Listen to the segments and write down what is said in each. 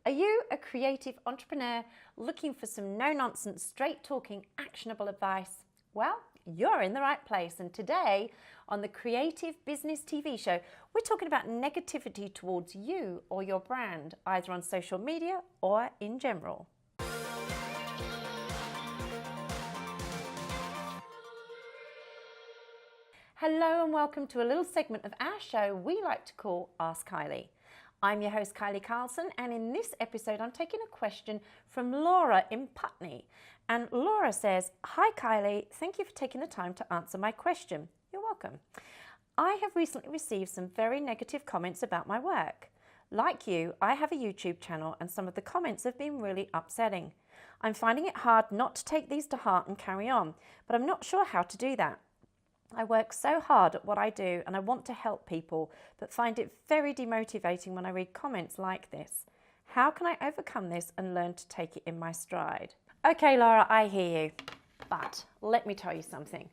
Are you a creative entrepreneur looking for some no-nonsense, straight-talking, actionable advice? Well, you're in the right place. And today on the Creative Business TV show, we're talking about negativity towards you or your brand, either on social media or in general. Hello and welcome to a little segment of our show we like to call Ask Kylie. I'm your host, Kylie Carlson, and in this episode, I'm taking a question from Laura in Putney. And Laura says, "Hi Kylie, thank you for taking the time to answer my question." You're welcome. I have recently received some very negative comments about my work. Like you, I have a YouTube channel and some of the comments have been really upsetting. I'm finding it hard not to take these to heart and carry on, but I'm not sure how to do that. I work so hard at what I do and I want to help people, but find it very demotivating when I read comments like this. How can I overcome this and learn to take it in my stride? Okay, Laura, I hear you, but let me tell you something.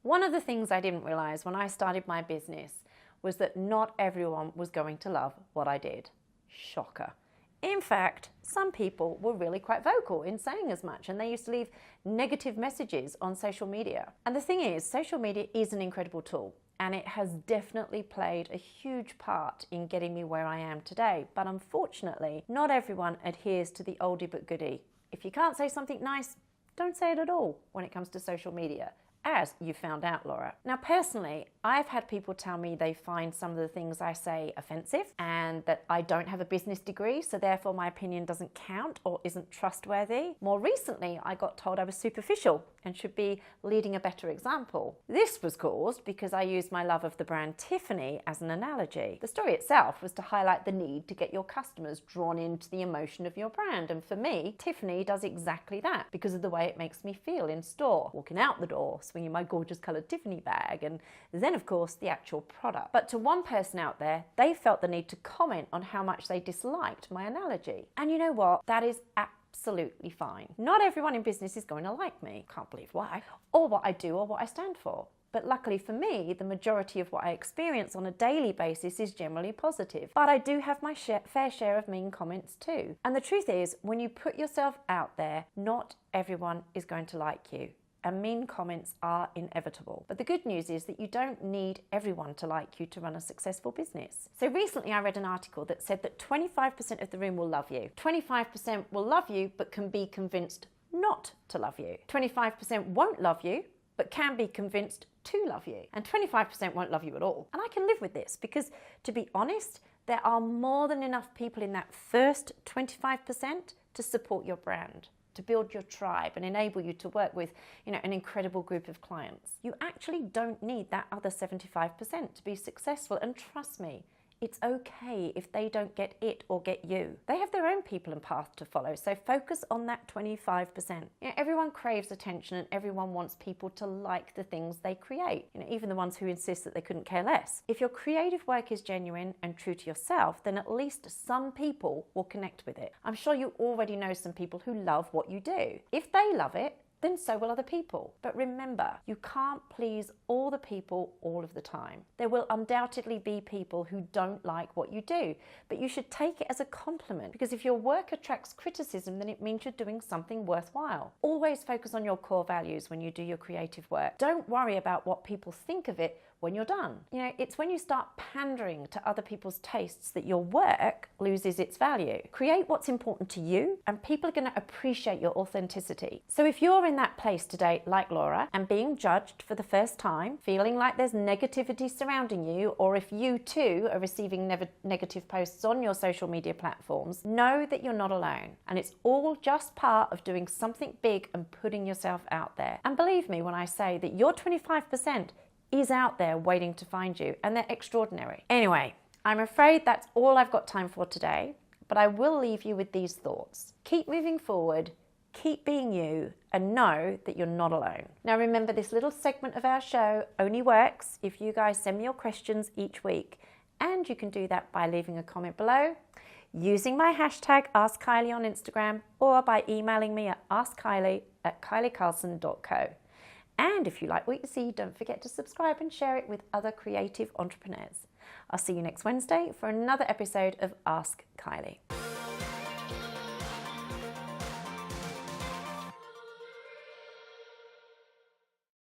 One of the things I didn't realize when I started my business was that not everyone was going to love what I did. Shocker. In fact, some people were really quite vocal in saying as much, and they used to leave negative messages on social media. And the thing is, social media is an incredible tool, and it has definitely played a huge part in getting me where I am today. But unfortunately, not everyone adheres to the oldie but goodie. If you can't say something nice, don't say it at all when it comes to social media, as you found out, Laura. Now, personally, I've had people tell me they find some of the things I say offensive and that I don't have a business degree, so therefore my opinion doesn't count or isn't trustworthy. More recently, I got told I was superficial and should be leading a better example. This was caused because I used my love of the brand Tiffany as an analogy. The story itself was to highlight the need to get your customers drawn into the emotion of your brand. And for me, Tiffany does exactly that because of the way it makes me feel in store, walking out the door, swinging my gorgeous coloured Tiffany bag, and then of course the actual product. But to one person out there, they felt the need to comment on how much they disliked my analogy. And you know what? That is absolutely fine. Not everyone in business is going to like me. Can't believe why. Or what I do or what I stand for. But luckily for me, the majority of what I experience on a daily basis is generally positive. But I do have my fair share of mean comments too. And the truth is, when you put yourself out there, not everyone is going to like you. And mean comments are inevitable. But the good news is that you don't need everyone to like you to run a successful business. So recently I read an article that said that 25% of the room will love you. 25% will love you but can be convinced not to love you. 25% won't love you but can be convinced to love you. And 25% won't love you at all. And I can live with this because, to be honest, there are more than enough people in that first 25% to support your brand, to build your tribe and enable you to work with, an incredible group of clients. You actually don't need that other 75% to be successful. And trust me, it's okay if they don't get it or get you. They have their own people and path to follow, so focus on that 25%. Everyone craves attention and everyone wants people to like the things they create, even the ones who insist that they couldn't care less. If your creative work is genuine and true to yourself, then at least some people will connect with it. I'm sure you already know some people who love what you do. If they love it, then so will other people. But remember, you can't please all the people all of the time. There will undoubtedly be people who don't like what you do, but you should take it as a compliment, because if your work attracts criticism, then it means you're doing something worthwhile. Always focus on your core values when you do your creative work. Don't worry about what people think of it when you're done. It's when you start pandering to other people's tastes that your work loses its value. Create what's important to you, and people are going to appreciate your authenticity. So if you're in that place today, like Laura, and being judged for the first time, feeling like there's negativity surrounding you, or if you too are receiving negative posts on your social media platforms, know that you're not alone. And it's all just part of doing something big and putting yourself out there. And believe me when I say that your 25% is out there waiting to find you, and they're extraordinary. Anyway, I'm afraid that's all I've got time for today, but I will leave you with these thoughts. Keep moving forward, keep being you, and know that you're not alone. Now remember, this little segment of our show only works if you guys send me your questions each week, and you can do that by leaving a comment below, using my hashtag AskKylie on Instagram, or by emailing me at askkylie@kyliecarlson.co. And if you like what you see, don't forget to subscribe and share it with other creative entrepreneurs. I'll see you next Wednesday for another episode of Ask Kylie.